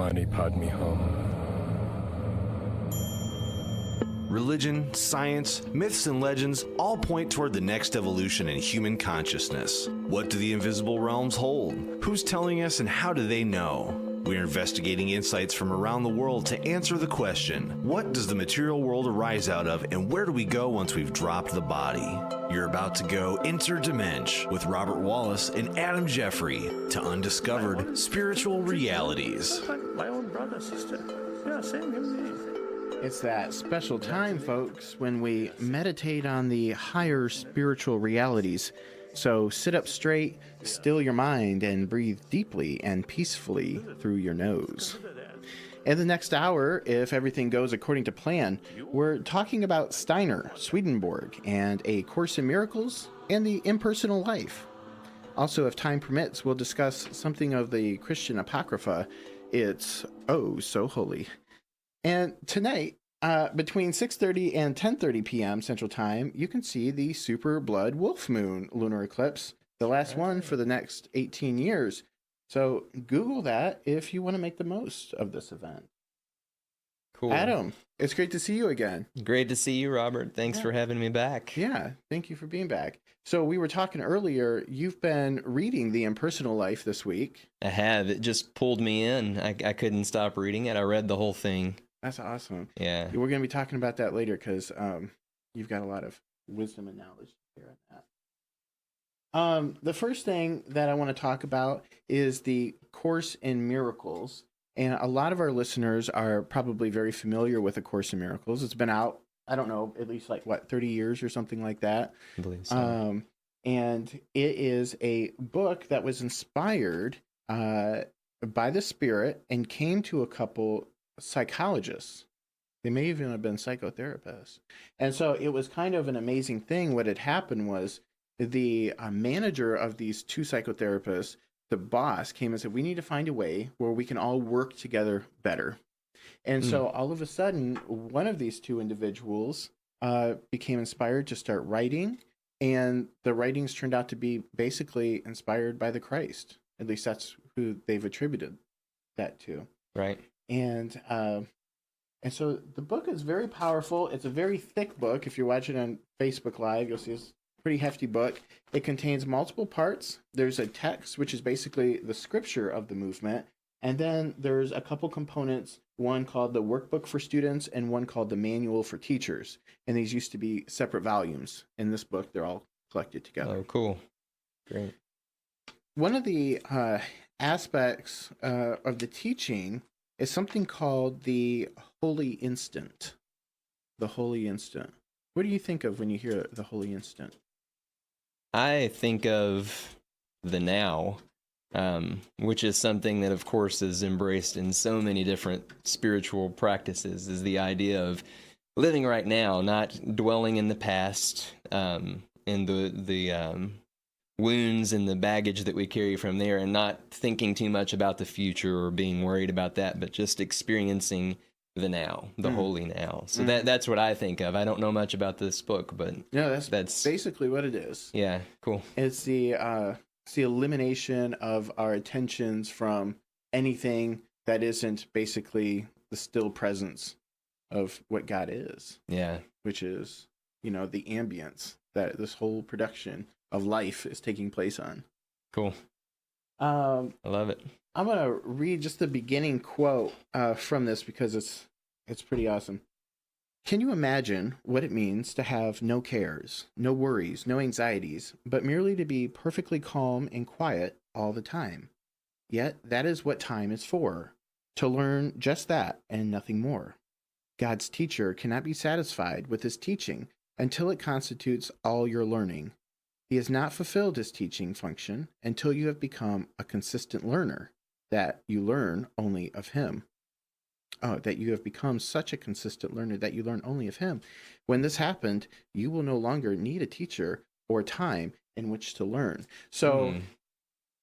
Mani Padme Hum. Religion, science, myths, and legends all point toward the next evolution in human consciousness. What do the invisible realms hold? Who's telling us and how do they know? We're investigating insights from around the world to answer the question, what does the material world arise out of and where do we go once we've dropped the body? You're about to go interdimension with Robert Wallace and Adam Jeffrey to undiscovered spiritual realities. My own brother, sister. Yeah, same him. It's that special time, folks, when we meditate on the higher spiritual realities. So sit up straight, still your mind, and breathe deeply and peacefully through your nose. In the next hour, if everything goes according to plan, we're talking about Steiner, Swedenborg, and A Course in Miracles, and the Impersonal Life. Also, if time permits, we'll discuss something of the Christian Apocrypha. It's oh so holy. And tonight, between 6:30 and 10:30 p.m. Central Time, you can see the Super Blood Wolf Moon lunar eclipse, the last one for the next 18 years. So Google that if you want to make the most of this event. Cool. Adam, it's great to see you again. Great to see you, Robert. Thanks for having me back. Yeah, thank you for being back. So we were talking earlier, you've been reading The Impersonal Life this week. I have. It just pulled me in. I couldn't stop reading it. I read the whole thing. That's awesome. Yeah. We're going to be talking about that later because you've got a lot of wisdom and knowledge here on that. The first thing that I want to talk about is the Course in Miracles. And a lot of our listeners are probably very familiar with A Course in Miracles. It's been out, I don't know, at least 30 years or something like that. I believe so. And it is a book that was inspired by the Spirit and came to a couple psychologists. They may even have been psychotherapists. And so it was kind of an amazing thing. What had happened was the manager of these two psychotherapists, the boss, came and said, we need to find a way where we can all work together better. And so all of a sudden, one of these two individuals became inspired to start writing, and the writings turned out to be basically inspired by the Christ. At least that's who they've attributed that to. Right. And so the book is very powerful. It's a very thick book. If you're watching on Facebook Live, you'll see it's a pretty hefty book. It contains multiple parts. There's a text, which is basically the scripture of the movement. And then there's a couple components, one called the Workbook for Students and one called the Manual for Teachers. And these used to be separate volumes. In this book, they're all collected together. Oh, cool. Great. One of the aspects of the teaching is something called the Holy Instant. The Holy Instant. What do you think of when you hear the Holy Instant? I think of the now, which is something that, of course, is embraced in so many different spiritual practices, is the idea of living right now, not dwelling in the past, and the wounds and the baggage that we carry from there, and not thinking too much about the future or being worried about that, but just experiencing the now, the holy now. So that's what I think of. I don't know much about this book, but no, that's basically what it is. Yeah, cool. It's the elimination of our attentions from anything that isn't basically the still presence of what God is. Yeah. Which is, the ambience that this whole production of life is taking place on. Cool. I love it. I'm going to read just the beginning quote from this because it's pretty awesome. Can you imagine what it means to have no cares, no worries, no anxieties, but merely to be perfectly calm and quiet all the time? Yet that is what time is for, to learn just that and nothing more. God's teacher cannot be satisfied with his teaching until it constitutes all your learning. He has not fulfilled his teaching function until you have become a consistent learner, that you learn only of him. That you have become such a consistent learner that you learn only of him. When this happened, you will no longer need a teacher or time in which to learn. So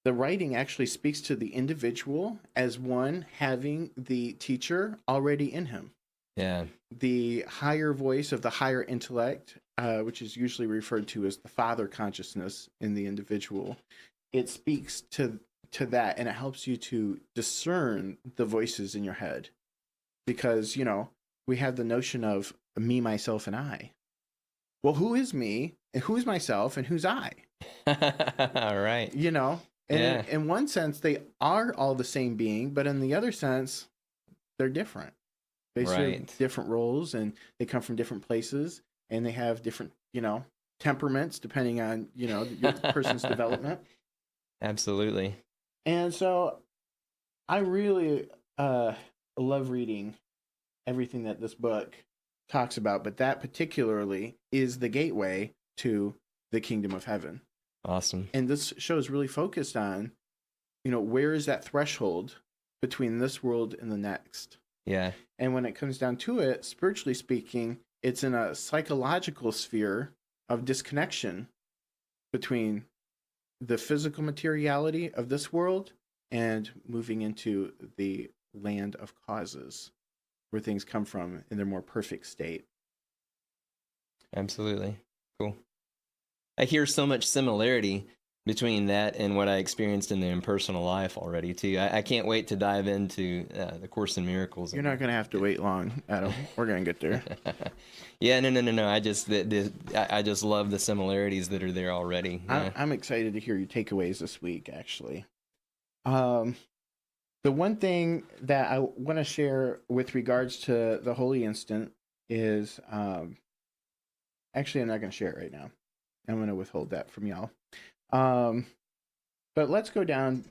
the writing actually speaks to the individual as one having the teacher already in him. Yeah. The higher voice of the higher intellect, which is usually referred to as the father consciousness in the individual, it speaks to to that, and it helps you to discern the voices in your head. Because, we have the notion of me, myself, and I. Well, who is me, and who's myself, and who's I? All right. And Yeah. in one sense, they are all the same being, but in the other sense, they're different. They serve Right. different roles, and they come from different places, and they have different, temperaments depending on, your person's development. Absolutely. And so I really love reading everything that this book talks about, but that particularly is the gateway to the kingdom of heaven. Awesome. And this show is really focused on, where is that threshold between this world and the next? Yeah. And when it comes down to it, spiritually speaking, it's in a psychological sphere of disconnection between the physical materiality of this world and moving into the land of causes, where things come from in their more perfect state. Absolutely. Cool. I hear so much similarity between that and what I experienced in the impersonal life already, too. I can't wait to dive into the Course in Miracles. You're not going to have to wait long, Adam. We're going to get there. Yeah, no. I just love the similarities that are there already. Yeah. I'm excited to hear your takeaways this week, actually. The one thing that I want to share with regards to the Holy Instant is, actually, I'm not going to share it right now. I'm going to withhold that from y'all. But let's go down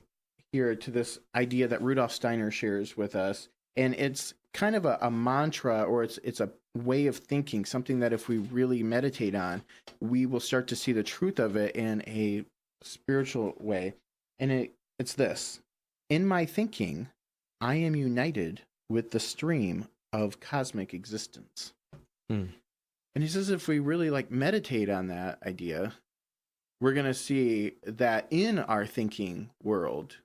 here to this idea that Rudolf Steiner shares with us. And it's kind of a mantra, or it's a way of thinking, something that if we really meditate on, we will start to see the truth of it in a spiritual way. And it's this: in my thinking, I am united with the stream of cosmic existence. And he says if we really meditate on that idea, we're going to see that in our thinking world,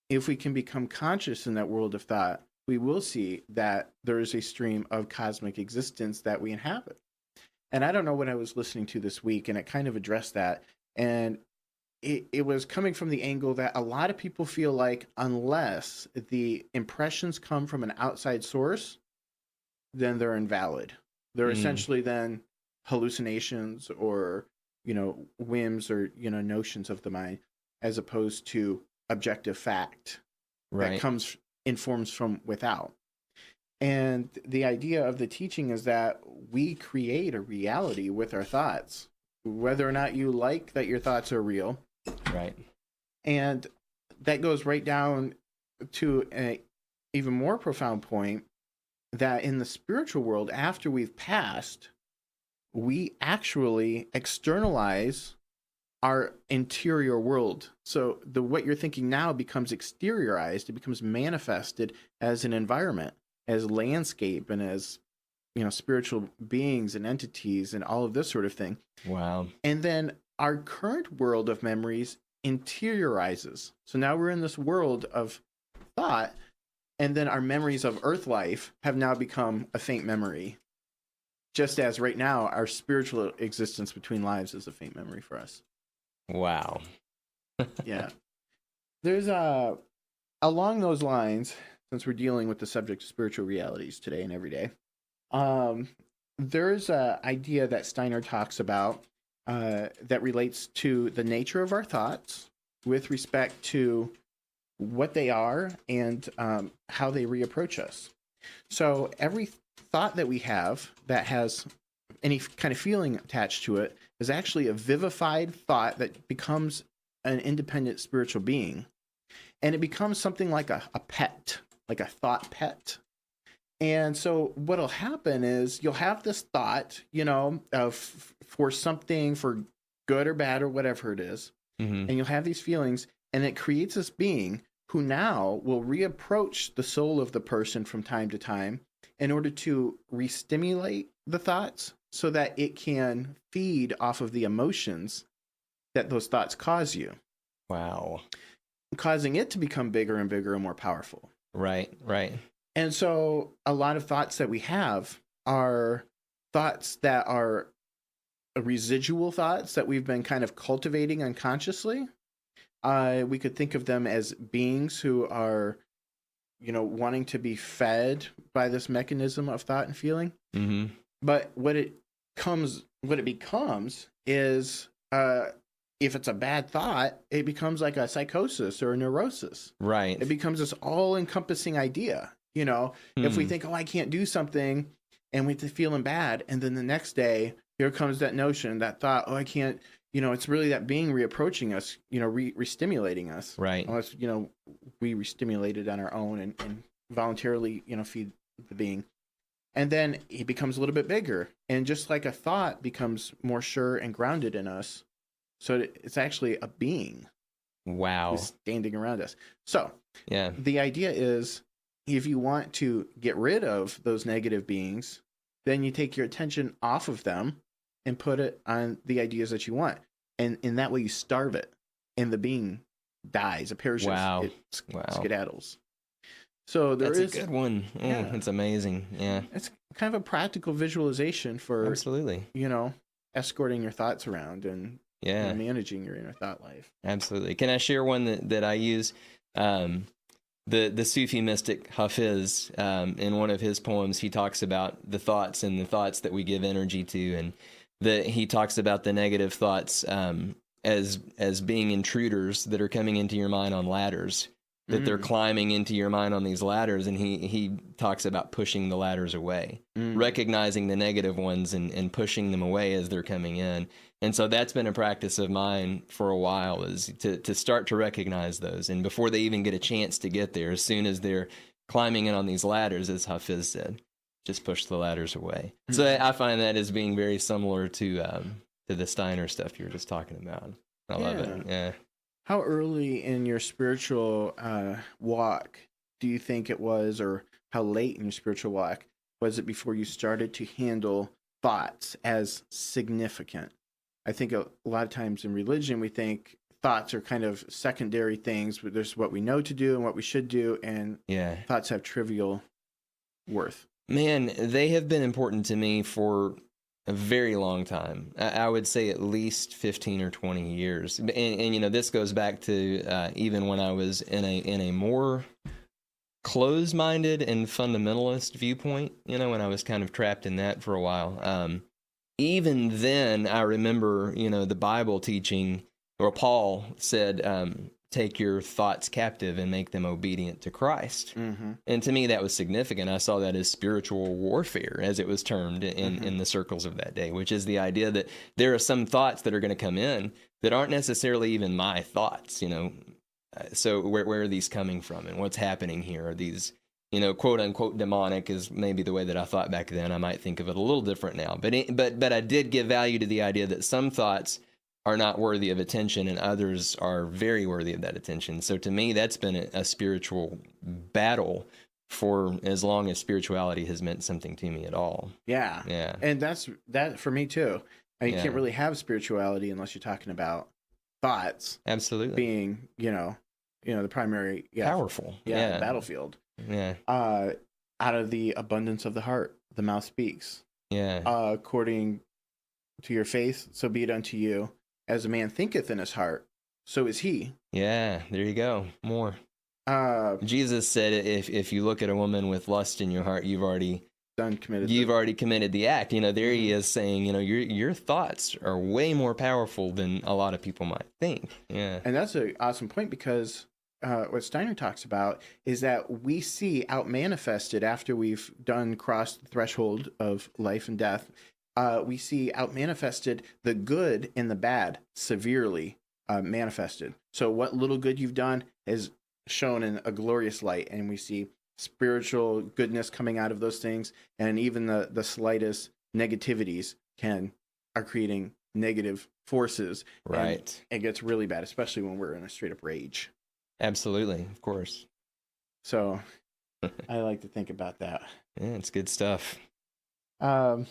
if we can become conscious in that world of thought, we will see that there is a stream of cosmic existence that we inhabit. And I don't know what I was listening to this week, and it kind of addressed that. And it was coming from the angle that a lot of people feel like unless the impressions come from an outside source, then they're invalid. They're essentially then hallucinations or whims or notions of the mind, as opposed to objective fact that informs from without. And the idea of the teaching is that we create a reality with our thoughts, whether or not you like that your thoughts are real. Right. And that goes right down to an even more profound point, that in the spiritual world, after we've passed, we actually externalize our interior world. So what you're thinking now becomes exteriorized. It becomes manifested as an environment, as landscape, and as spiritual beings and entities and all of this sort of thing. Wow. And then our current world of memories interiorizes. So now we're in this world of thought, and then our memories of earth life have now become a faint memory. Just as right now, our spiritual existence between lives is a faint memory for us. Wow. Yeah. There's along those lines, since we're dealing with the subject of spiritual realities today and every day, there's an idea that Steiner talks about that relates to the nature of our thoughts with respect to what they are and how they reapproach us. So every thought that we have that has any kind of feeling attached to it is actually a vivified thought that becomes an independent spiritual being. And it becomes something like a pet, like a thought pet. And so what'll happen is you'll have this thought, for something, for good or bad or whatever it is. And you'll have these feelings, and it creates this being who now will reapproach the soul of the person from time to time in order to re-stimulate the thoughts so that it can feed off of the emotions that those thoughts cause you. Wow. Causing it to become bigger and bigger and more powerful. Right. And so a lot of thoughts that we have are thoughts that are residual thoughts that we've been kind of cultivating unconsciously. We could think of them as beings who are, wanting to be fed by this mechanism of thought and feeling. Mm-hmm. But what it becomes is, if it's a bad thought, it becomes like a psychosis or a neurosis. Right. It becomes this all-encompassing idea. If we think, oh, I can't do something, and we're feeling bad, and then the next day, here comes that notion, that thought, oh, I can't, it's really that being reapproaching us, re-stimulating us. Right. Unless, we re-stimulated on our own and voluntarily, feed the being. And then it becomes a little bit bigger. And just like a thought becomes more sure and grounded in us, so it's actually a being. Wow. Who's standing around us. So yeah, the idea is, if you want to get rid of those negative beings, then you take your attention off of them and put it on the ideas that you want. And in that way you starve it, and the being dies, it perishes. Wow. It Wow. skedaddles. So that's a good one. Yeah. It's amazing. Yeah. It's kind of a practical visualization for, Absolutely. escorting your thoughts around and Yeah. managing your inner thought life. Absolutely. Can I share one that I use? The Sufi mystic Hafiz, in one of his poems, he talks about the thoughts and the thoughts that we give energy to, and he talks about the negative thoughts as being intruders that are coming into your mind on ladders, that they're climbing into your mind on these ladders, and he talks about pushing the ladders away, recognizing the negative ones and pushing them away as they're coming in. And so that's been a practice of mine for a while, is to start to recognize those. And before they even get a chance to get there, as soon as they're climbing in on these ladders, as Hafiz said, just push the ladders away. So I find that as being very similar to the Steiner stuff you were just talking about. I love it. Yeah. How early in your spiritual walk do you think it was, or how late in your spiritual walk was it before you started to handle thoughts as significant? I think a lot of times in religion, we think thoughts are kind of secondary things, but there's what we know to do and what we should do, and thoughts have trivial worth. Man, they have been important to me for a very long time. I would say at least 15 or 20 years. And this goes back to even when I was in a more closed-minded and fundamentalist viewpoint, when I was kind of trapped in that for a while. Even then, I remember, the Bible teaching, or Paul said, take your thoughts captive and make them obedient to Christ. Mm-hmm. And to me, that was significant. I saw that as spiritual warfare, as it was termed in the circles of that day, which is the idea that there are some thoughts that are going to come in that aren't necessarily even my thoughts, So where are these coming from, and what's happening here? Are these, quote unquote demonic is maybe the way that I thought back then. I might think of it a little different now, but I did give value to the idea that some thoughts are not worthy of attention and others are very worthy of that attention. So to me, that's been a spiritual battle for as long as spirituality has meant something to me at all. Yeah. Yeah. And that's that for me too. You can't really have spirituality unless you're talking about thoughts. Absolutely. Being, the primary powerful. The battlefield. Yeah. Out of the abundance of the heart, the mouth speaks. Yeah. According to your faith, so be it unto you. As a man thinketh in his heart, so is he. Yeah, there you go. More. Jesus said, if you look at a woman with lust in your heart, you've already committed the act. There he is saying, your thoughts are way more powerful than a lot of people might think. Yeah. And that's an awesome point, because what Steiner talks about is that we see out manifested after we've crossed the threshold of life and death. We see out manifested the good and the bad severely manifested. So what little good you've done is shown in a glorious light, and we see spiritual goodness coming out of those things, and even the slightest negativities are creating negative forces. Right. And it gets really bad, especially when we're in a straight up rage. Absolutely, of course. So I like to think about that. Yeah, it's good stuff. Our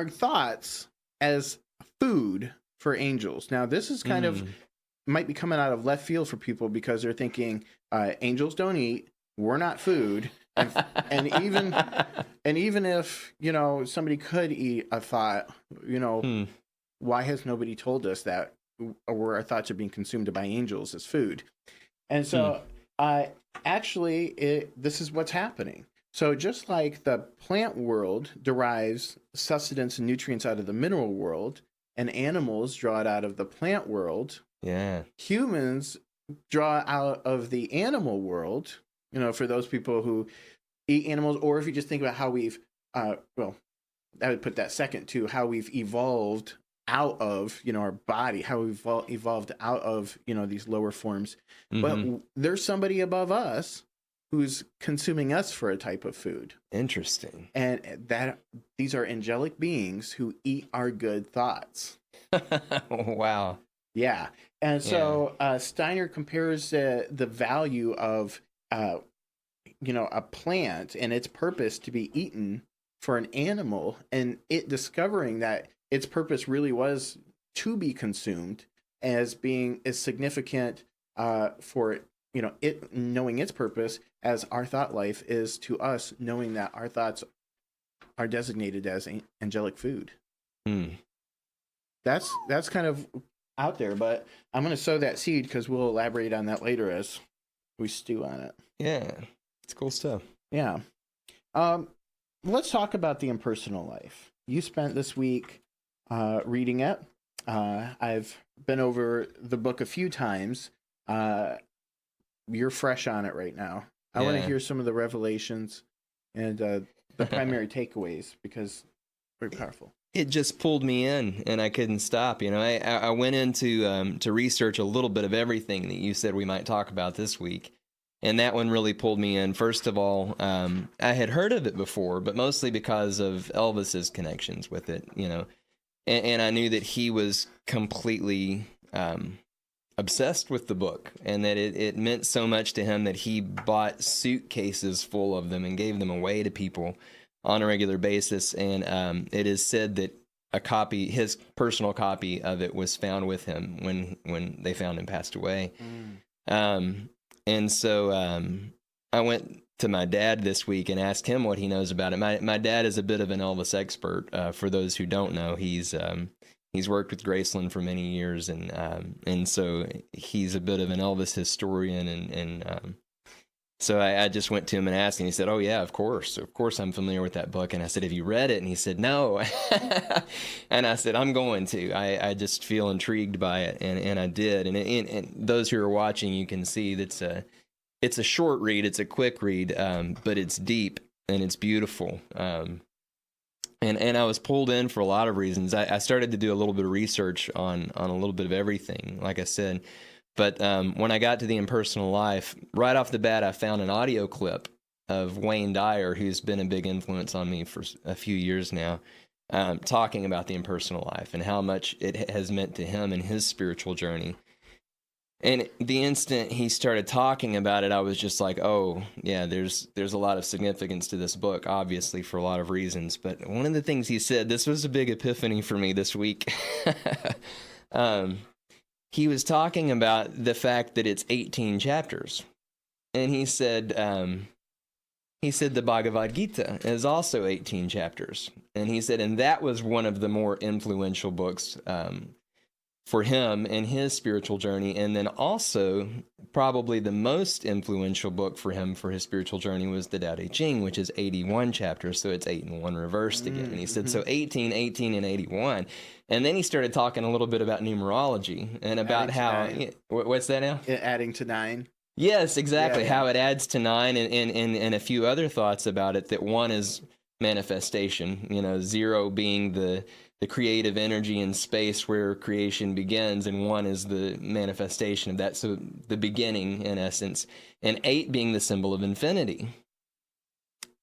thoughts as food for angels. Now, this is kind of might be coming out of left field for people, because they're thinking angels don't eat, we're not food, and even if somebody could eat a thought, why has nobody told us that our thoughts are being consumed by angels as food? And so, this is what's happening. So just like the plant world derives sustenance and nutrients out of the mineral world, and animals draw it out of the plant world, humans draw out of the animal world. For those people who eat animals, or if you just think about how we've, I would put that second to how we've evolved out of, our body, how we've evolved out of, these lower forms. But there's somebody above us who's consuming us for a type of food. Interesting. And these are angelic beings who eat our good thoughts. Wow. Yeah. And so Steiner compares the value of, a plant and its purpose to be eaten for an animal, and it discovering that its purpose really was to be consumed, as being as significant for it knowing its purpose as our thought life is to us knowing that our thoughts are designated as angelic food. That's kind of out there, but I'm going to sow that seed because we'll elaborate on that later as we stew on it. Yeah, it's cool stuff. Yeah. Let's talk about the impersonal life. You spent this week reading it. I've been over the book a few times. You're fresh on it right now. I want to hear some of the revelations and the primary takeaways, because very powerful. It just pulled me in, and I couldn't stop. I went into to research a little bit of everything that you said we might talk about this week, and that one really pulled me in. First of all, I had heard of it before, but mostly because of Elvis's connections with it, and I knew that he was completely obsessed with the book, and that it meant so much to him that he bought suitcases full of them and gave them away to people on a regular basis. And it is said that his personal copy of it was found with him when they found him passed away. And so I went to my dad this week and asked him what he knows about it. My dad is a bit of an Elvis expert. For those who don't know, he's worked with Graceland for many years, and so he's a bit of an Elvis historian. And so I just went to him and asked, and he said, "Oh yeah, of course I'm familiar with that book." And I said, "Have you read it?" And he said, "No." And I said, "I'm going to. I just feel intrigued by it," and I did. And those who are watching, you can see that's it's a short read, it's a quick read, but it's deep and it's beautiful. And I was pulled in for a lot of reasons. I started to do a little bit of research on a little bit of everything, like I said. But when I got to the impersonal life, right off the bat, I found an audio clip of Wayne Dyer, who's been a big influence on me for a few years now, talking about the impersonal life and how much it has meant to him in his spiritual journey. And the instant he started talking about it, I was just like, oh, yeah, there's a lot of significance to this book, obviously, for a lot of reasons. But one of the things he said, this was a big epiphany for me this week. He was talking about the fact that it's 18 chapters. And he said the Bhagavad Gita is also 18 chapters. And he said, and that was one of the more influential books for him in his spiritual journey. And then also, probably the most influential book for him for his spiritual journey was the Tao Te Ching, which is 81 chapters, so it's 8 and 1 reversed again. And he said, so 18, 18, and 81. And then he started talking a little bit about numerology and about how... What's that now? Adding to 9. Yes, exactly. Yeah. How it adds to 9 and a few other thoughts about it, that 1 is manifestation, 0 being the creative energy in space where creation begins, and 1 is the manifestation of that, so the beginning in essence, and 8 being the symbol of infinity.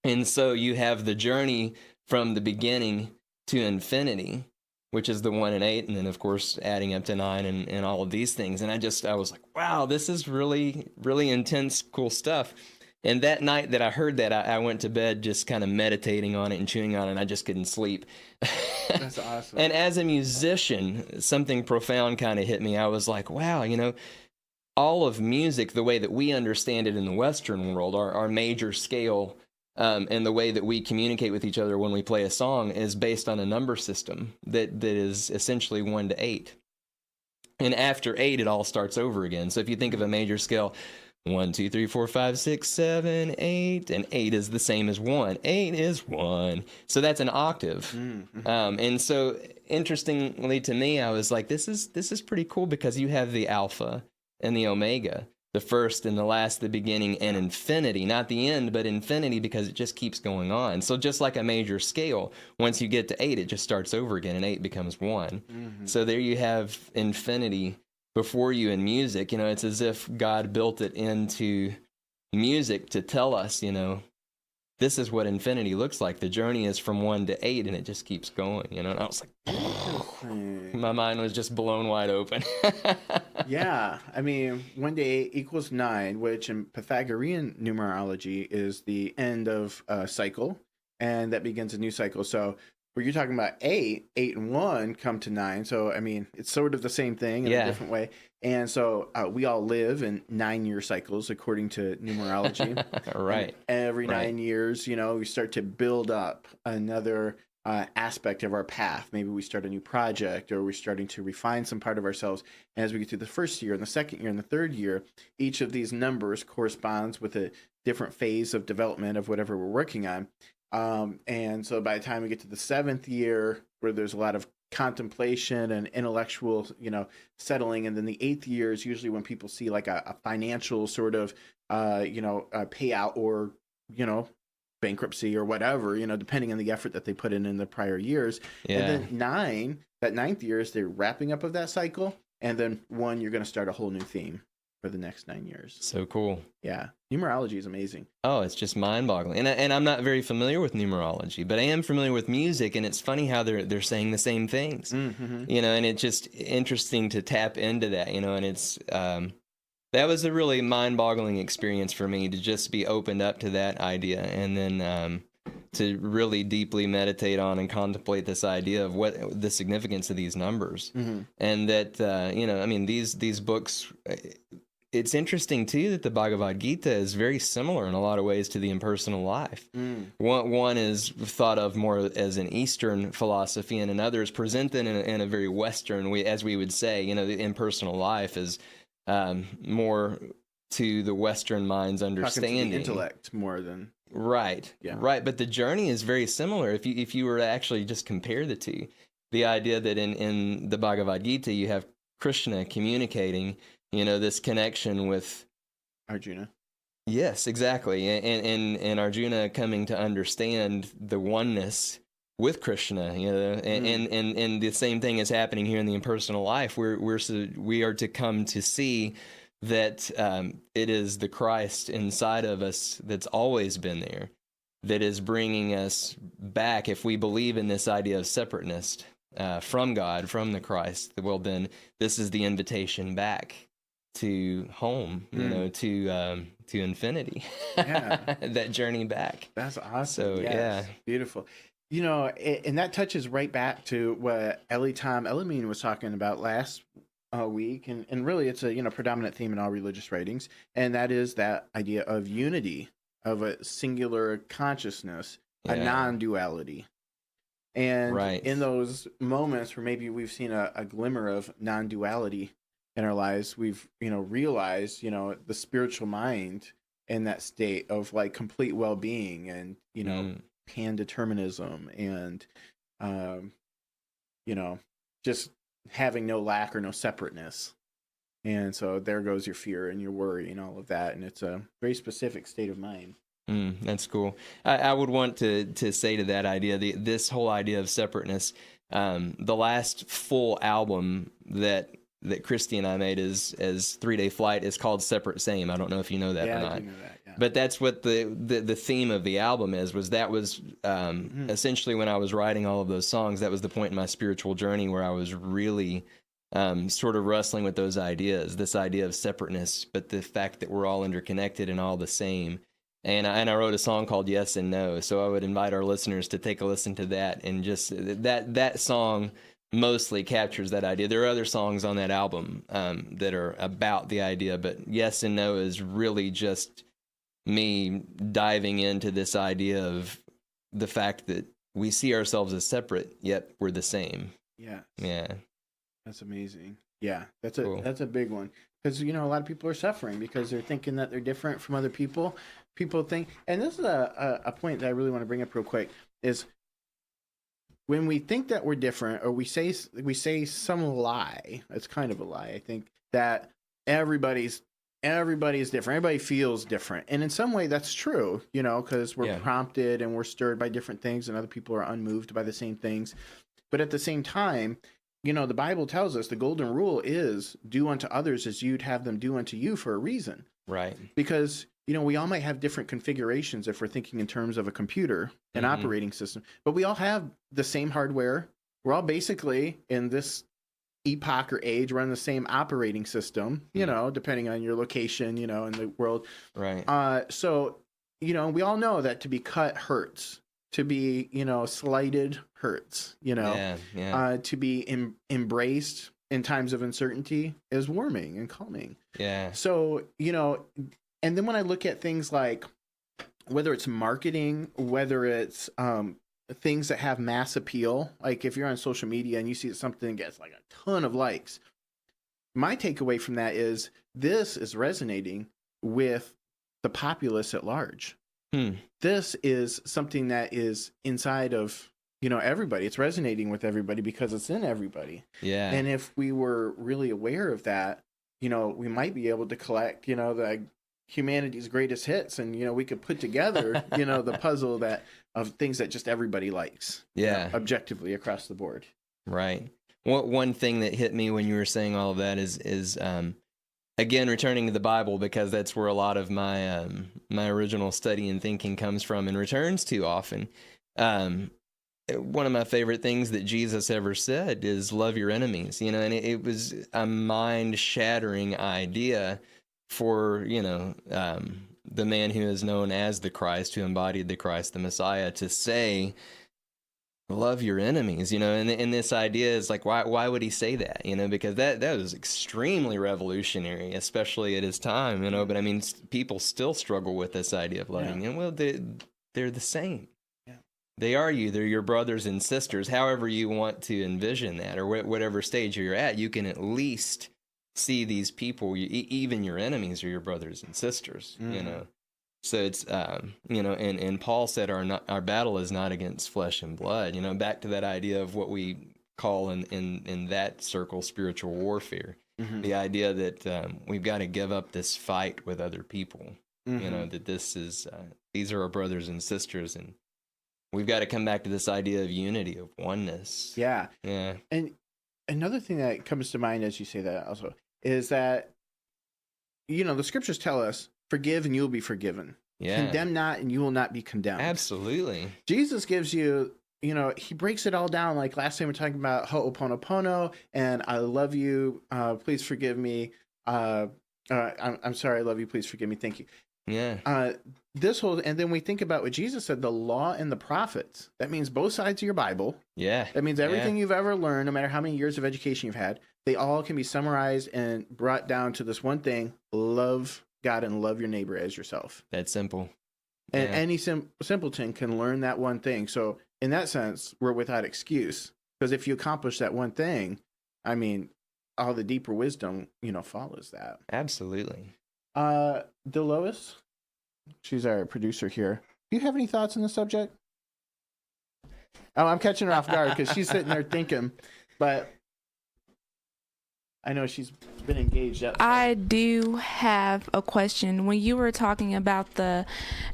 And so you have the journey from the beginning to infinity, which is the 1 and 8, and then of course adding up to 9 and all of these things. And I was like, wow, this is really, really intense, cool stuff. And that night that I heard that, I went to bed just kind of meditating on it and chewing on it, and I just couldn't sleep. That's awesome. And as a musician, something profound kind of hit me. I was like, wow, all of music, the way that we understand it in the Western world, our major scale and the way that we communicate with each other when we play a song is based on a number system that is essentially 1 to 8. And after 8, it all starts over again. So if you think of a major scale, 1, 2, 3, 4, 5, 6, 7, 8, and 8 is the same as 1. 8 is 1. So that's an octave. And so interestingly to me, I was like, this is pretty cool because you have the alpha and the omega, the first and the last, the beginning and infinity, not the end, but infinity because it just keeps going on. So just like a major scale, once you get to 8, it just starts over again and 8 becomes 1. So there you have infinity before you in music. You know, it's as if God built it into music to tell us, you know, this is what infinity looks like. The journey is from 1 to 8 and it just keeps going, you know. And I was like, my mind was just blown wide open. Yeah, I mean, 1 to 8 equals 9, which in Pythagorean numerology is the end of a cycle, and that begins a new cycle. So where you're talking about 8 and 1 come to 9. So, I mean, it's sort of the same thing in a different way. And so we all live in 9-year cycles according to numerology. Right. And every 9 years, you know, we start to build up another aspect of our path. Maybe we start a new project, or we're starting to refine some part of ourselves. And as we get through the first year and the second year and the third year, each of these numbers corresponds with a different phase of development of whatever we're working on. And so by the time we get to the 7th year, where there's a lot of contemplation and intellectual, you know, settling, and then the 8th year is usually when people see like a financial sort of, payout, or, you know, bankruptcy or whatever, you know, depending on the effort that they put in the prior years. Yeah. And then that 9th year is the wrapping up of that cycle. And then 1, you're going to start a whole new theme for the next 9 years. So cool. Yeah. Numerology is amazing. Oh, it's just mind-boggling. And I'm not very familiar with numerology, but I am familiar with music, and it's funny how they're saying the same things. You know, and it's just interesting to tap into that, you know, and it's that was a really mind-boggling experience for me to just be opened up to that idea, and then to really deeply meditate on and contemplate this idea of what the significance of these numbers. And that, you know, I mean, these books, it's interesting too that the Bhagavad Gita is very similar in a lot of ways to the Impersonal Life. One is thought of more as an Eastern philosophy, and another is presented in a very Western way, as we would say. You know, the Impersonal Life is more to the Western mind's understanding. Talking to the intellect more than... Right. Yeah. Right. But the journey is very similar. If you were to actually just compare the two, the idea that in the Bhagavad Gita you have Krishna communicating, you know, this connection with Arjuna. Yes, exactly. And Arjuna coming to understand the oneness with Krishna, you know, and the same thing is happening here in the Impersonal Life. We are to come to see that it is the Christ inside of us that's always been there, that is bringing us back. If we believe in this idea of separateness from God, from the Christ, well, then this is the invitation back to home, you know, to infinity. Yeah. That journey back. That's awesome. So, yes. Yeah. Beautiful. You know, and that touches right back to what Tom Elamine was talking about last week, and really it's a predominant theme in all religious writings, and that is that idea of unity, of a singular consciousness, a non-duality. And in those moments where maybe we've seen a glimmer of non-duality in our lives, we've realized the spiritual mind in that state of like complete well-being and pan-determinism and just having no lack or no separateness. And so there goes your fear and your worry and all of that, and it's a very specific state of mind. That's cool. I would want to say to that idea, this whole idea of separateness, the last full album that Christy and I made as 3-Day Flight is called Separate Same. I don't know if you know that or not. I do know that, yeah. But that's what the theme of the album is, essentially when I was writing all of those songs, that was the point in my spiritual journey where I was really sort of wrestling with those ideas, this idea of separateness, but the fact that we're all interconnected and all the same. And I wrote a song called Yes and No, so I would invite our listeners to take a listen to that, and just that song mostly captures that idea. There are other songs on that album that are about the idea, but Yes and No is really just me diving into this idea of the fact that we see ourselves as separate, yet we're the same. Yeah. Yeah. That's amazing. Yeah, Cool. that's a big one, because a lot of people are suffering because they're thinking that they're different from other people. People think, and this is a point that I really want to bring up real quick, is when we think that we're different, or we say some lie. It's kind of a lie, I think, that everybody's different. Everybody feels different, and in some way that's true. Because we're prompted and we're stirred by different things, and other people are unmoved by the same things. But at the same time, the Bible tells us the golden rule is do unto others as you'd have them do unto you, for a reason. Right. Because, we all might have different configurations if we're thinking in terms of a computer, an operating system, but we all have the same hardware. We're all basically in this epoch or age run the same operating system, depending on your location, in the world. Right. So, we all know that to be cut hurts. To be, slighted hurts, to be embraced in times of uncertainty is warming and calming. Yeah. So, and then when I look at things like, whether it's marketing, whether it's things that have mass appeal, like if you're on social media and you see that something gets like a ton of likes, my takeaway from that is this is resonating with the populace at large. This is something that is inside of, everybody. It's resonating with everybody because it's in everybody. Yeah. And if we were really aware of that, we might be able to collect, the humanity's greatest hits, and, we could put together, the puzzle of things that just everybody likes. Yeah. Objectively across the board. Right. One thing that hit me when you were saying all of that is again, returning to the Bible, because that's where a lot of my my original study and thinking comes from and returns to often. One of my favorite things that Jesus ever said is love your enemies, and it was a mind-shattering idea for, the man who is known as the Christ, who embodied the Christ, the Messiah, to say, love your enemies, and this idea is like, why would he say that? Because that was extremely revolutionary, especially at his time, but I mean, people still struggle with this idea of loving. Yeah. And well, they're the same. Yeah. They're your brothers and sisters, however you want to envision that, or whatever stage you're at. You can at least see these people, even your enemies are your brothers and sisters, So it's, and Paul said our battle is not against flesh and blood, back to that idea of what we call in that circle spiritual warfare. The idea that we've got to give up this fight with other people, that this is, these are our brothers and sisters, and we've got to come back to this idea of unity, of oneness. Yeah. Yeah. And another thing that comes to mind as you say that also is that, the scriptures tell us, forgive and you will be forgiven. Yeah. Condemn not and you will not be condemned. Absolutely. Jesus gives you, he breaks it all down. Like last time we were talking about ho'oponopono and I love you. Please forgive me. I'm sorry. I love you. Please forgive me. Thank you. Yeah. And then we think about what Jesus said, the law and the prophets. That means both sides of your Bible. Yeah. That means everything you've ever learned, no matter how many years of education you've had, they all can be summarized and brought down to this one thing: love God and love your neighbor as yourself. That's simple. And any simpleton can learn that one thing. So in that sense, we're without excuse, because if you accomplish that one thing, I mean, all the deeper wisdom, follows that. Absolutely. Delois, she's our producer here. Do you have any thoughts on the subject? Oh, I'm catching her off guard because she's sitting there thinking, but I know she's been engaged. I do have a question. When you were talking about the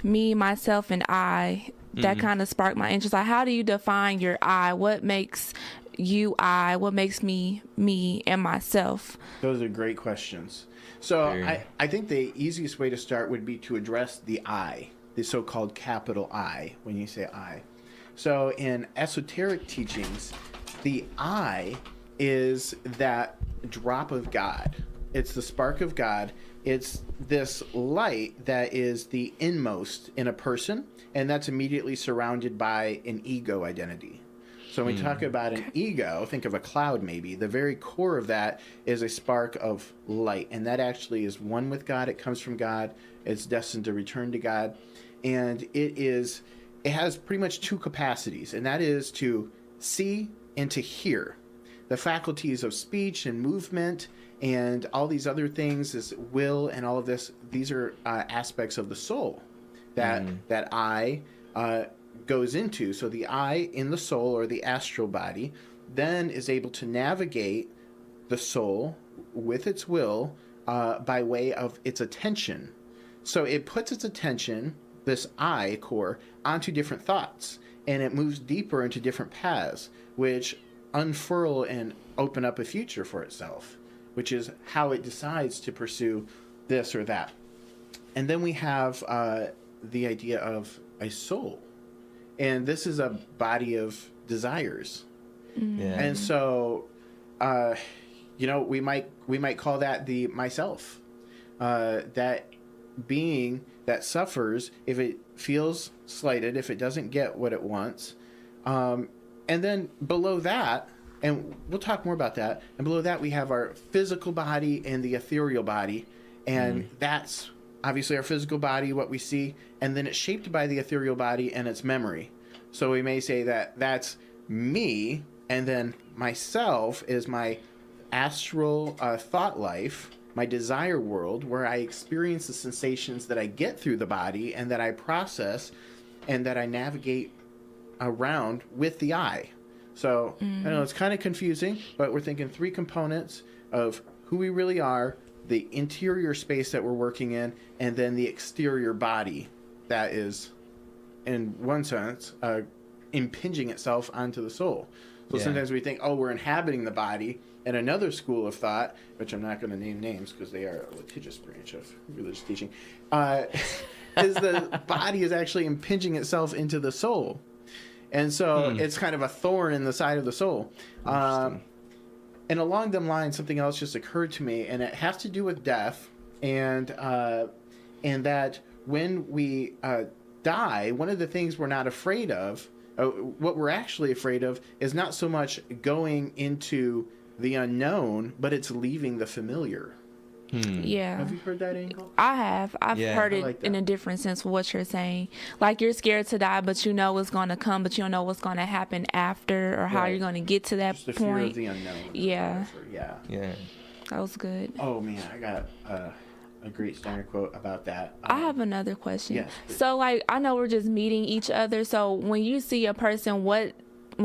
me, myself, and I, that kind of sparked my interest. Like, how do you define your I? What makes you I? What makes me me and myself? Those are great questions. So I think the easiest way to start would be to address the I, the so-called capital I, when you say I. So in esoteric teachings, the I is that drop of God. It's the spark of God. It's this light that is the inmost in a person, and that's immediately surrounded by an ego identity. So So when we talk about an ego, think of a cloud maybe. The very core of that is a spark of light. And that actually is one with God. It comes from God. It's destined to return to God. And it has pretty much two capacities. And that is to see and to hear. The faculties of speech and movement and all these other things, this will and all of this, these are aspects of the soul that I goes into. So the I in the soul, or the astral body, then is able to navigate the soul with its will by way of its attention. So it puts its attention, this I core, onto different thoughts, and it moves deeper into different paths, which unfurl and open up a future for itself, which is how it decides to pursue this or that. And then we have the idea of a soul. And this is a body of desires. Yeah. And so, we might call that the myself. That being that suffers if it feels slighted, if it doesn't get what it wants. And then below that, and we'll talk more about that, and below that we have our physical body and the ethereal body. And that's obviously our physical body, what we see, and then it's shaped by the ethereal body and its memory. So we may say that that's me, and then myself is my astral thought life, my desire world, where I experience the sensations that I get through the body and that I process and that I navigate around with the I. So I know it's kind of confusing, but we're thinking three components of who we really are, the interior space that we're working in, and then the exterior body that is, in one sense, impinging itself onto the soul. So sometimes we think, we're inhabiting the body, and another school of thought, which I'm not going to name names because they are a litigious branch of religious teaching, is the body is actually impinging itself into the soul. And so it's kind of a thorn in the side of the soul. And along them lines, something else just occurred to me, and it has to do with death, and that when we die, one of the things we're not afraid of, what we're actually afraid of, is not so much going into the unknown, but it's leaving the familiar. Yeah. Have you heard that angle? I have. I've heard it like in a different sense of what you're saying. Like, you're scared to die, but you know what's going to come, but you don't know what's going to happen after or how you're going to get to that Just the point. fear of the unknown. Yeah. Yeah. That was good. Oh, man, I got a great Steiner quote about that. I have another question. Yes, please. So, like, I know we're just meeting each other. So, when you see a person, when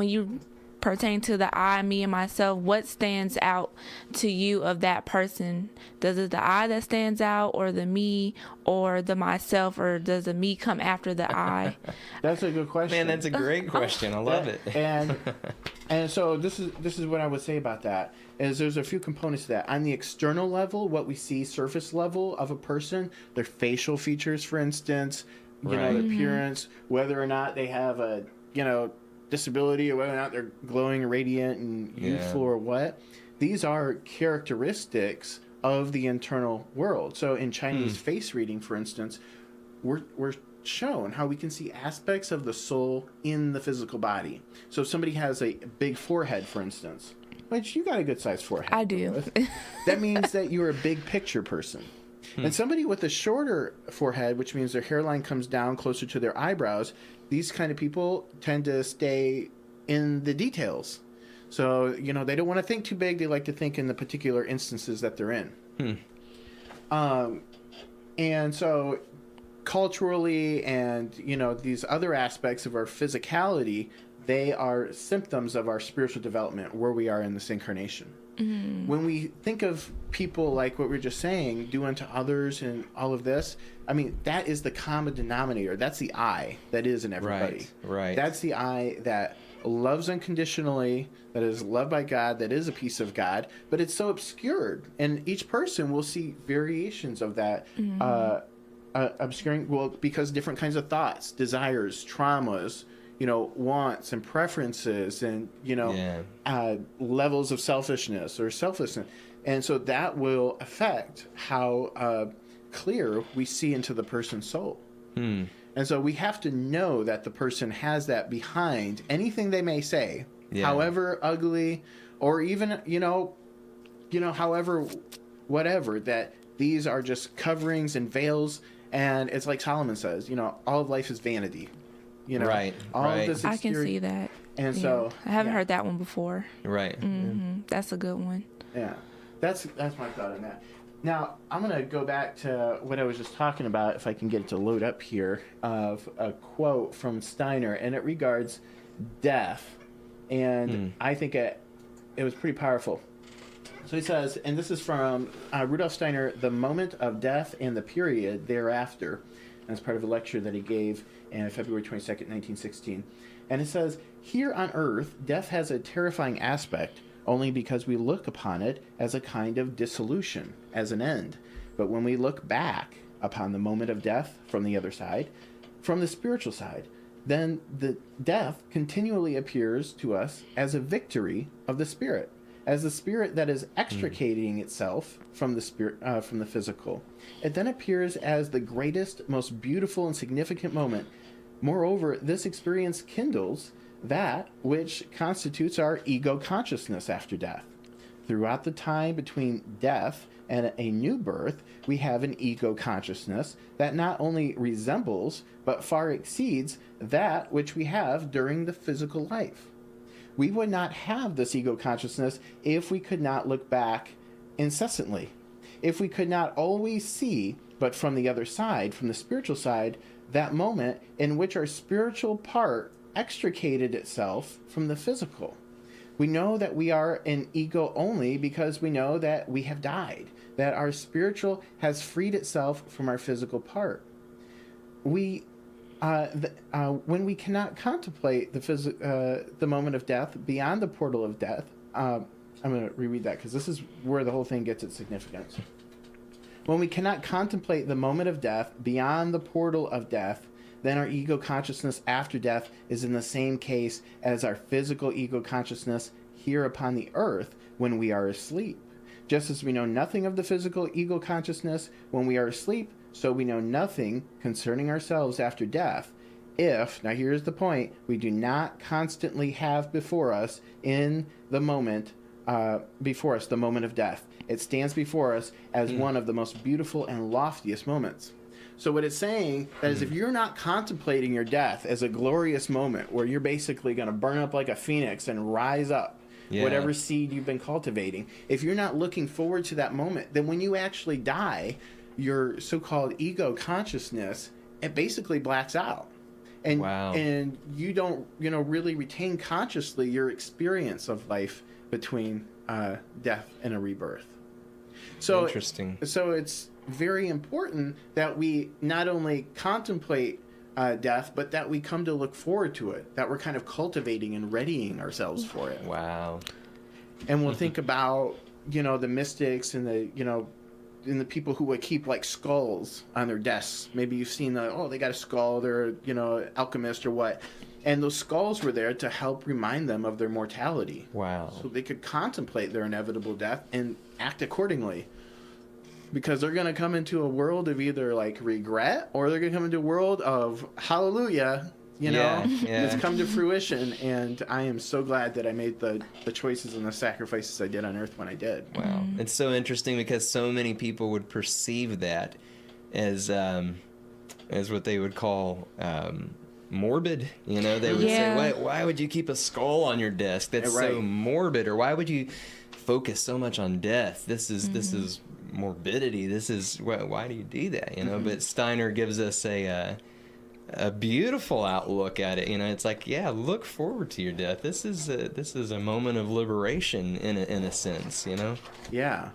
you pertain to the I, me, and myself, what stands out to you of that person? Does it the I that stands out, or the me, or the myself, or does the me come after the I? That's a good question. Man, that's a great question. I love it. And so this is what I would say about that, is there's a few components to that. On the external level, what we see, surface level of a person, their facial features, for instance, their appearance, whether or not they have a, disability, or whether or not they're glowing, radiant, and youthful, or what. These are characteristics of the internal world. So in Chinese face reading, for instance, we're shown how we can see aspects of the soul in the physical body. So if somebody has a big forehead, for instance, which you got a good sized forehead. I do. That means that you're a big picture person. And somebody with a shorter forehead, which means their hairline comes down closer to their eyebrows, these kind of people tend to stay in the details. So, they don't want to think too big. They like to think in the particular instances that they're in. And so culturally and, these other aspects of our physicality, they are symptoms of our spiritual development, where we are in this incarnation. When we think of people like what we were just saying, do unto others and all of this, I mean, that is the common denominator. That's the I that is in everybody. Right. That's the I that loves unconditionally, that is loved by God, that is a piece of God, but it's so obscured. And each person will see variations of that obscuring, because different kinds of thoughts, desires, traumas, wants and preferences, and levels of selfishness or selflessness, and so that will affect how clear we see into the person's soul. And so we have to know that the person has that behind anything they may say, however ugly, or even, however, whatever, that these are just coverings and veils. And it's like Solomon says, all of life is vanity. Right. All of this I can exterior. see that. And Yeah. so I haven't heard that one before. Right. That's a good one. Yeah, that's my thought on that. Now, I'm going to go back to what I was just talking about, if I can get it to load up here, of a quote from Steiner, and it regards death. And I think it was pretty powerful. So he says, and this is from Rudolf Steiner, The Moment of Death and the Period Thereafter. And it's part of a lecture that he gave on February 22nd, 1916. And it says, here on Earth, death has a terrifying aspect, only because we look upon it as a kind of dissolution, as an end. But when we look back upon the moment of death from the other side, from the spiritual side, then the death continually appears to us as a victory of the spirit, as the spirit that is extricating itself from the spirit, from the physical. It then appears as the greatest, most beautiful and significant moment. Moreover, this experience kindles that which constitutes our ego consciousness after death. Throughout the time between death and a new birth, we have an ego consciousness that not only resembles, but far exceeds that which we have during the physical life. We would not have this ego consciousness if we could not look back incessantly, if we could not always see, but from the other side, from the spiritual side, that moment in which our spiritual part extricated itself from the physical. We know that we are an ego only because we know that we have died, that our spiritual has freed itself from our physical part. When we cannot contemplate the moment of death beyond the portal of death, I'm going to reread that because this is where the whole thing gets its significance. When we cannot contemplate the moment of death beyond the portal of death, then our ego consciousness after death is in the same case as our physical ego consciousness here upon the earth when we are asleep. Just as we know nothing of the physical ego consciousness when we are asleep, so we know nothing concerning ourselves after death, if, now here's the point, we do not constantly have before us in the moment, the moment of death. It stands before us as one of the most beautiful and loftiest moments. So what it's saying that is if you're not contemplating your death as a glorious moment where you're basically going to burn up like a phoenix and rise up, whatever seed you've been cultivating, if you're not looking forward to that moment, then when you actually die, your so-called ego consciousness, it basically blacks out. And and you don't, really retain consciously your experience of life between death and a rebirth. So interesting. So it's very important that we not only contemplate death, but that we come to look forward to it, that we're kind of cultivating and readying ourselves for it. Wow. And we'll think about, the mystics and the people who would keep like skulls on their desks. Maybe you've seen they got a skull, they're, alchemist or what. And those skulls were there to help remind them of their mortality. Wow. So they could contemplate their inevitable death and act accordingly. Because they're going to come into a world of either like regret or they're going to come into a world of hallelujah, it's come to fruition. And I am so glad that I made the choices and the sacrifices I did on earth when I did. Wow. It's so interesting because so many people would perceive that as what they would call morbid. They would say, why would you keep a skull on your desk? That's so morbid. Or why would you focus so much on death? This is morbidity. This is why do you do that? But Steiner gives us a beautiful outlook at it. It's like, look forward to your death. This is a moment of liberation in a sense. Yeah.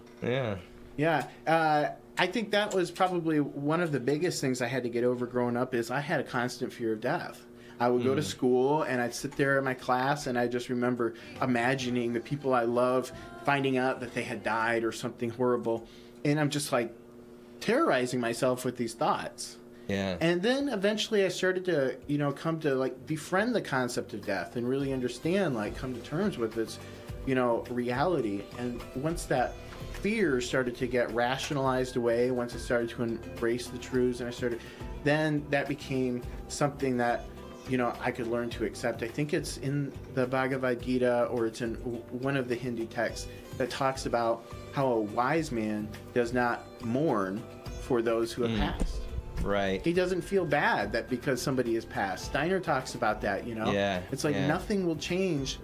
I think that was probably one of the biggest things I had to get over growing up is I had a constant fear of death. I would go to school and I'd sit there in my class and I just remember imagining the people I love finding out that they had died or something horrible. And I'm just like terrorizing myself with these thoughts. Yeah. And then eventually I started to, come to like befriend the concept of death and really understand, like come to terms with its, reality. And once that fear started to get rationalized away, once I started to embrace the truths and then that became something that I could learn to accept. I think it's in the Bhagavad Gita, or it's in one of the Hindu texts that talks about how a wise man does not mourn for those who have passed. Right. He doesn't feel bad that because somebody has passed. Steiner talks about that, Yeah. It's like nothing will change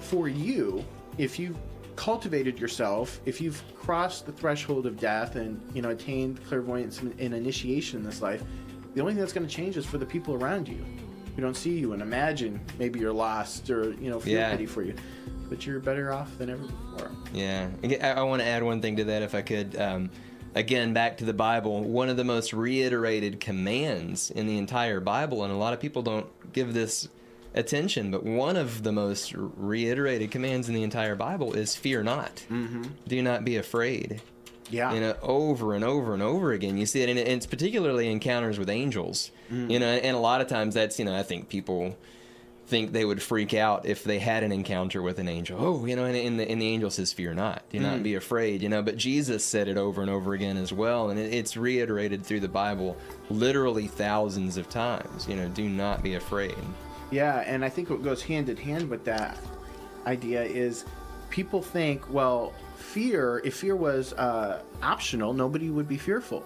for you if you've cultivated yourself, if you've crossed the threshold of death and, attained clairvoyance and initiation in this life. The only thing that's going to change is for the people around you who don't see you and imagine maybe you're lost or, feel pity for you. But you're better off than ever before. Yeah. I want to add one thing to that if I could. Again, back to the Bible, one of the most reiterated commands in the entire Bible, and a lot of people don't give this attention, but one of the most reiterated commands in the entire Bible is fear not. Mm-hmm. Do not be afraid. Yeah. Over and over and over again. You see it, and it's particularly encounters with angels. Mm. And a lot of times that's, I think people think they would freak out if they had an encounter with an angel. Oh, and the angel says, fear not. Do not be afraid, But Jesus said it over and over again as well, and it's reiterated through the Bible literally thousands of times. Do not be afraid. Yeah, and I think what goes hand in hand with that idea is people think, well, if fear was optional, nobody would be fearful.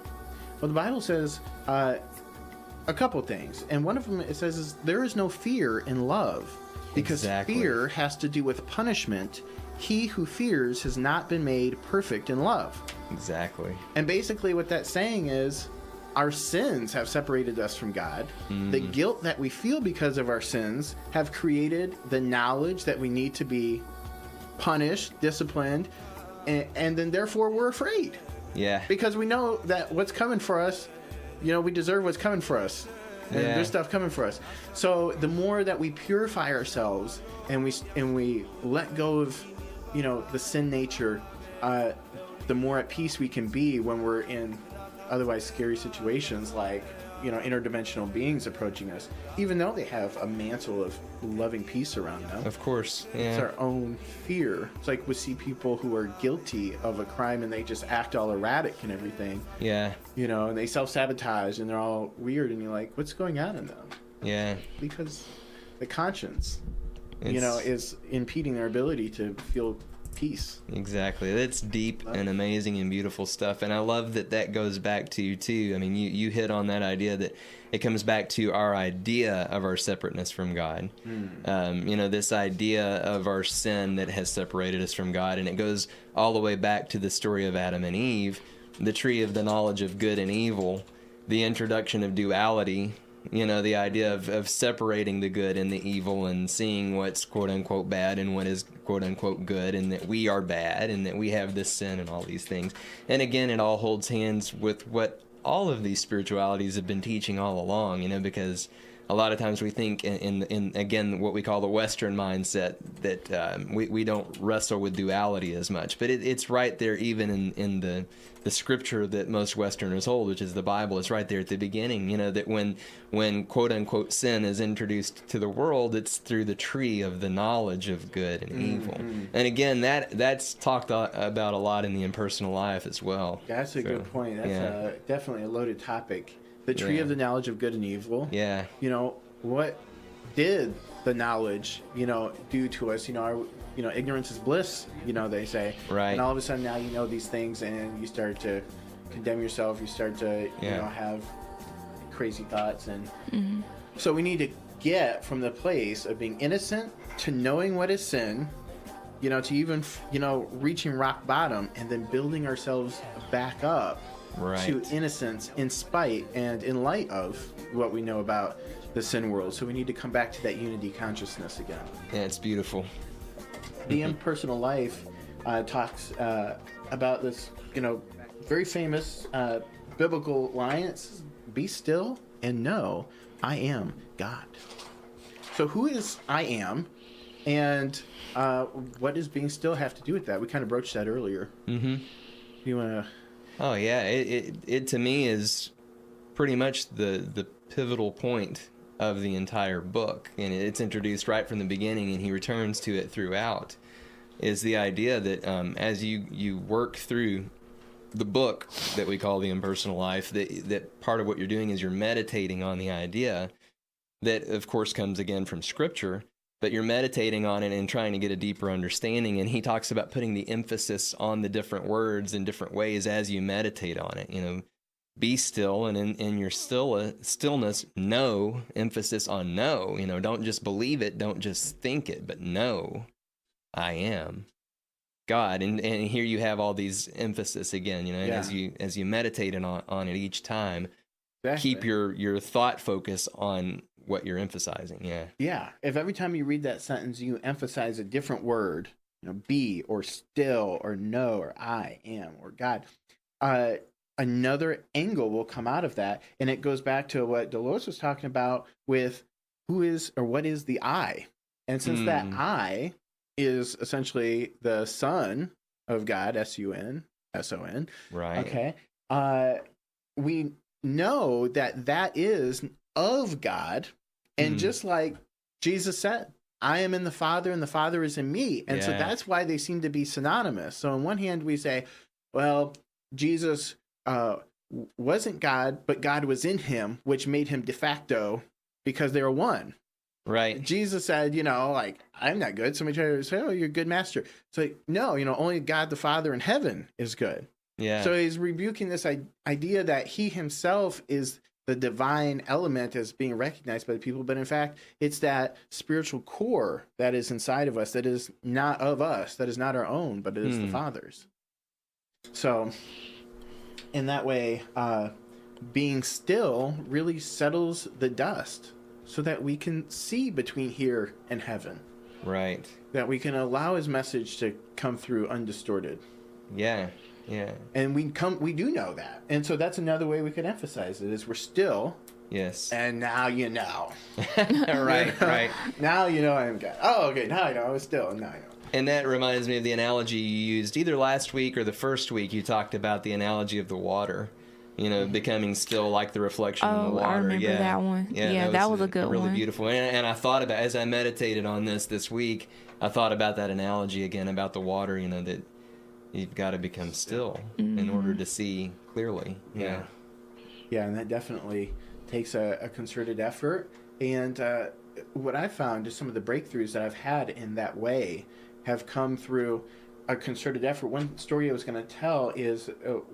Well, the Bible says a couple things, and one of them it says is there is no fear in love, because fear has to do with punishment. He who fears has not been made perfect in love. Exactly. And basically what that's saying is our sins have separated us from God. The guilt that we feel because of our sins have created the knowledge that we need to be punished, disciplined, and then therefore we're afraid. Yeah. Because we know that what's coming for us, we deserve what's coming for us. And there's stuff coming for us. So the more that we purify ourselves and we let go of, the sin nature, the more at peace we can be when we're in otherwise scary situations like, interdimensional beings approaching us, even though they have a mantle of loving peace around them. Of course. Yeah. It's our own fear. It's like we see people who are guilty of a crime and they just act all erratic and everything. Yeah. And they self-sabotage and they're all weird and you're like, what's going on in them? Yeah. Because the conscience, is impeding their ability to feel peace. Exactly. That's deep and amazing and beautiful stuff, and I love that goes back to too. I mean, you hit on that idea that it comes back to our idea of our separateness from God. This idea of our sin that has separated us from God, and it goes all the way back to the story of Adam and Eve, the tree of the knowledge of good and evil, the introduction of duality. The idea of separating the good and the evil and seeing what's quote-unquote bad and what is quote-unquote good, and that we are bad and that we have this sin and all these things. And again, it all holds hands with what all of these spiritualities have been teaching all along, because a lot of times we think in again, what we call the Western mindset, that we don't wrestle with duality as much. But it's right there even in the scripture that most Westerners hold, which is the Bible. It's right there at the beginning, that when quote-unquote sin is introduced to the world, it's through the tree of the knowledge of good and evil. And again, that's talked about a lot in the Impersonal Life as well. That's a good point. That's definitely a loaded topic. The tree of the knowledge of good and evil. Yeah. What did the knowledge, do to us? Ignorance is bliss, they say. Right. And all of a sudden now you know these things and you start to condemn yourself. You start to, have crazy thoughts. And so we need to get from the place of being innocent to knowing what is sin, to even, reaching rock bottom and then building ourselves back up. Right. To innocence in spite and in light of what we know about the sin world. So we need to come back to that unity consciousness again. Yeah, it's beautiful. The Impersonal Life talks about this, very famous biblical line. It says, "Be still and know I am God." So who is I am, and what does being still have to do with that? We kind of broached that earlier. Mm-hmm. You want to... Oh yeah, it to me is pretty much the pivotal point of the entire book, and it's introduced right from the beginning, and he returns to it throughout. Is the idea that as you work through the book that we call the Impersonal Life, that part of what you're doing is you're meditating on the idea that of course comes again from Scripture, but you're meditating on it and trying to get a deeper understanding. And he talks about putting the emphasis on the different words in different ways as you meditate on it. Be still, and in your stillness, know, emphasis on know. Don't just believe it, don't just think it, but know, I am God. And here you have all these emphasis again, as you meditate on it each time, exactly. Keep your thought focus on what you're emphasizing. Yeah. If every time you read that sentence, you emphasize a different word, be or still or know or I am or God, another angle will come out of that. And it goes back to what Dolores was talking about with who is or what is the I. And since that I is essentially the Son of God, S-U-N, S-O-N. Right. Okay. We know that is of God. And just like Jesus said, I am in the Father and the Father is in me. And so that's why they seem to be synonymous. So on one hand, we say, well, Jesus wasn't God, but God was in him, which made him de facto because they were one. Right. Jesus said, I'm not good. Somebody tried to say, oh, you're a good master. So no, only God the Father in heaven is good. Yeah. So he's rebuking this idea that he himself is the divine element as being recognized by the people. But in fact, it's that spiritual core that is inside of us, that is not of us, that is not our own, but it is the Father's. So in that way, being still really settles the dust so that we can see between here and heaven. Right. That we can allow his message to come through undistorted. Yeah. Yeah. And we do know that. And so that's another way we could emphasize it is we're still. Yes. And now you know. Right. Now you know I am God. Oh, okay. Now I know I was still. Now I know. And that reminds me of the analogy you used either last week or the first week. You talked about the analogy of the water, becoming still like the reflection in the water. I remember that one. Yeah, that was a good one. Really beautiful. And I thought about, as I meditated on this week, I thought about that analogy again about the water, that you've got to become still in order to see clearly. Yeah, and that definitely takes a concerted effort. And what I found is some of the breakthroughs that I've had in that way have come through a concerted effort. One story I was going to tell is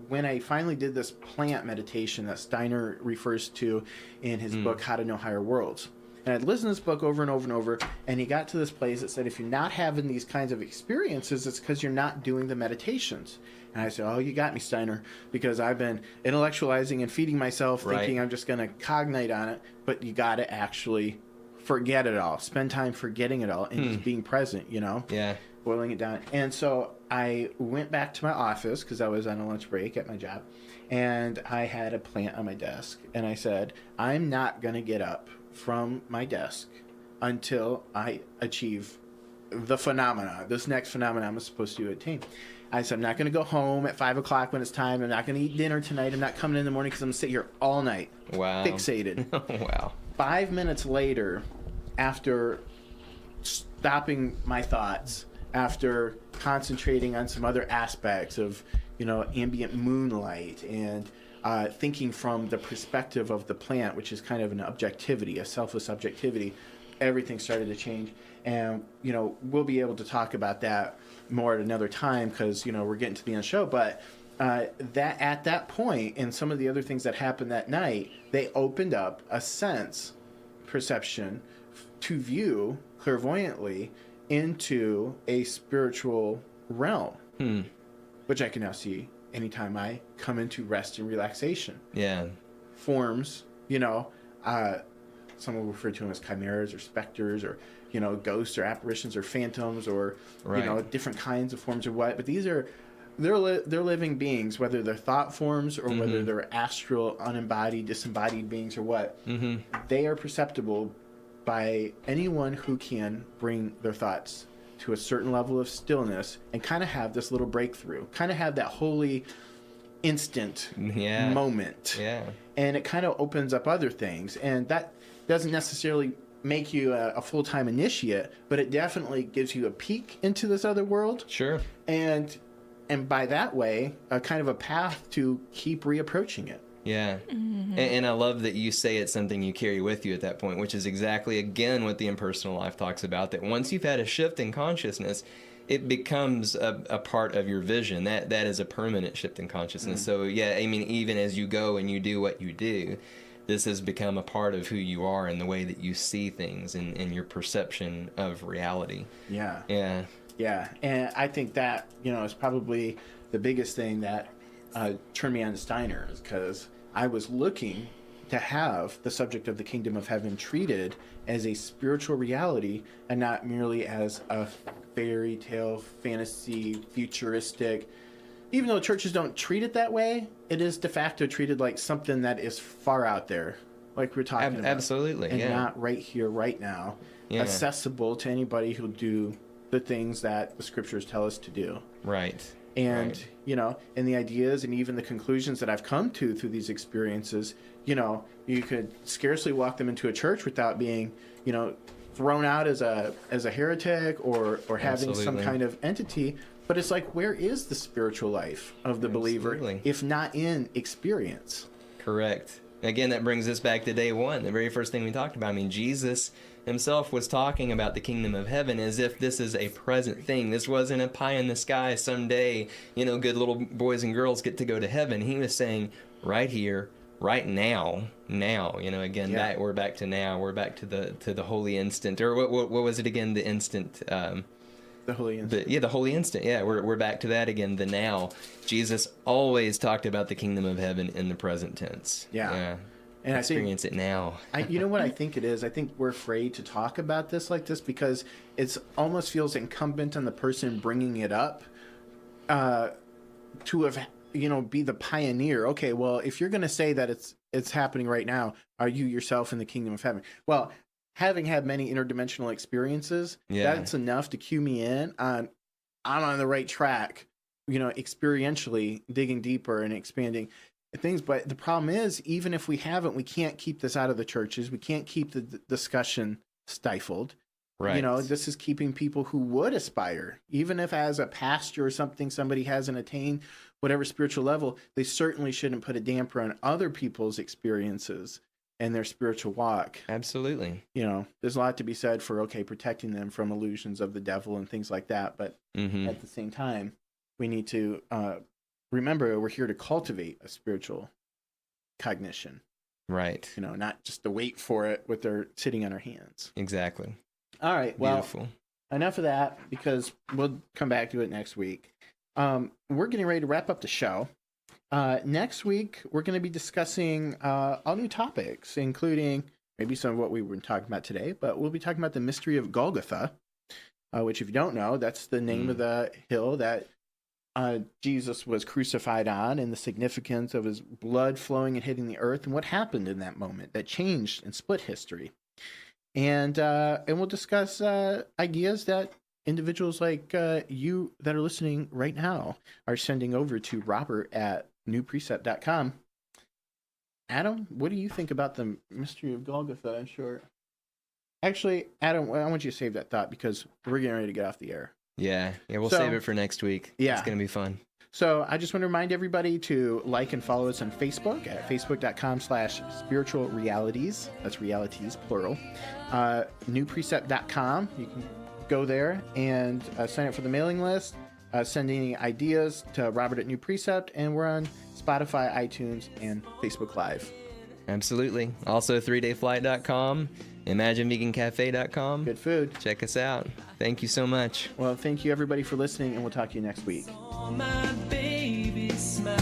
when I finally did this plant meditation that Steiner refers to in his book, How to Know Higher Worlds. And I'd listened to this book over and over and over, and he got to this place that said, if you're not having these kinds of experiences, it's because you're not doing the meditations. And I said, oh, you got me, Steiner, because I've been intellectualizing and feeding myself, thinking I'm just going to cognate on it, but you got to actually forget it all, spend time forgetting it all, and just being present, Yeah. Boiling it down. And so I went back to my office because I was on a lunch break at my job, and I had a plant on my desk, and I said, I'm not going to get up from my desk until I achieve the phenomena, this next phenomenon I'm supposed to attain. I said, I'm not going to go home at 5 o'clock when it's time. I'm not going to eat dinner tonight. I'm not coming in the morning because I'm going to sit here all night. Wow. Fixated. Wow. 5 minutes later, after stopping my thoughts, after concentrating on some other aspects of, ambient moonlight and thinking from the perspective of the plant, which is kind of an objectivity, a selfless objectivity, everything started to change. And, we'll be able to talk about that more at another time because, we're getting to the end of the show. But that at that point and some of the other things that happened that night, they opened up a sense perception to view clairvoyantly into a spiritual realm, which I can now see anytime I come into rest and relaxation. Yeah. Forms, some will refer to them as chimeras or specters or, ghosts or apparitions or phantoms or, different kinds of forms or what. But these are, they're living beings, whether they're thought forms or whether they're astral, unembodied, disembodied beings or what. They are perceptible by anyone who can bring their thoughts to a certain level of stillness and kind of have this little breakthrough, kind of have that holy instant moment. Yeah. And it kind of opens up other things. And that doesn't necessarily make you a full-time initiate, but it definitely gives you a peek into this other world. Sure. And by that way, a kind of a path to keep reapproaching it. Yeah. And I love that you say it's something you carry with you at that point, which is exactly, again, what the Impersonal Life talks about, that once you've had a shift in consciousness, it becomes a part of your vision. That is a permanent shift in consciousness. So, yeah, I mean, even as you go and you do what you do, this has become a part of who you are and the way that you see things and your perception of reality. Yeah. Yeah. Yeah. And I think that, is probably the biggest thing that turned me on to Steiner, is because I was looking to have the subject of the kingdom of heaven treated as a spiritual reality and not merely as a fairy tale, fantasy, futuristic. Even though churches don't treat it that way, it is de facto treated like something that is far out there, like we're talking about. Absolutely, and yeah. not right here, right now, accessible to anybody who'll do the things that the scriptures tell us to do. Right. And, right. And the ideas and even the conclusions that I've come to through these experiences, you could scarcely walk them into a church without being, thrown out as a heretic or having some kind of entity. But it's like, where is the spiritual life of the believer if not in experience? Correct. Again, that brings us back to day one, the very first thing we talked about. I mean, Jesus himself was talking about the kingdom of heaven as if this is a present thing. This wasn't a pie in the sky someday, good little boys and girls get to go to heaven. He was saying right here, right now, again, we're back to now. We're back to the holy instant. Or what was it again? The instant. The holy instant. The holy instant. Yeah, we're back to that again. The now. Jesus always talked about the kingdom of heaven in the present tense. Yeah. And experience it now. You know what I think it is? I think we're afraid to talk about this like this because it almost feels incumbent on the person bringing it up to have, be the pioneer. Okay, well, if you're going to say that it's happening right now, are you yourself in the kingdom of heaven? Well, having had many interdimensional experiences, that's enough to cue me in on I'm on the right track, experientially digging deeper and expanding things. But the problem is, even if we haven't, we can't keep this out of the churches. We can't keep the discussion stifled. Right. This is keeping people who would aspire, even if as a pastor or something, somebody hasn't attained whatever spiritual level, they certainly shouldn't put a damper on other people's experiences and their spiritual walk. Absolutely. There's a lot to be said for, protecting them from illusions of the devil and things like that. But at the same time, we need to remember we're here to cultivate a spiritual cognition. Right. Not just to wait for it with their sitting on our hands. Exactly. All right. Well, beautiful. Enough of that because we'll come back to it next week. We're getting ready to wrap up the show. Next week, we're going to be discussing all new topics, including maybe some of what we were talking about today, but we'll be talking about the mystery of Golgotha, which, if you don't know, that's the name of the hill that Jesus was crucified on, and the significance of his blood flowing and hitting the earth, and what happened in that moment that changed and split history. And we'll discuss ideas that individuals like you that are listening right now are sending over to Robert at newprecept.com. Adam, what do you think about the mystery of Golgotha in short? Actually, Adam, I want you to save that thought because we're getting ready to get off the air. Yeah, we'll save it for next week. Yeah. It's going to be fun. So I just want to remind everybody to like and follow us on Facebook at facebook.com/spiritual realities. That's realities, plural. Newprecept.com. You can go there and sign up for the mailing list. Send any ideas to Robert at New Precept. And we're on Spotify, iTunes, and Facebook Live. Absolutely. Also, 3dayflight.com, imaginevegancafe.com. Good food. Check us out. Thank you so much. Well, thank you, everybody, for listening, and we'll talk to you next week.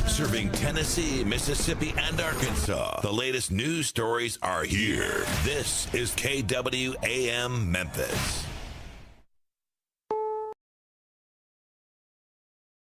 Serving Tennessee, Mississippi, and Arkansas. The latest news stories are here. This is KWAM Memphis.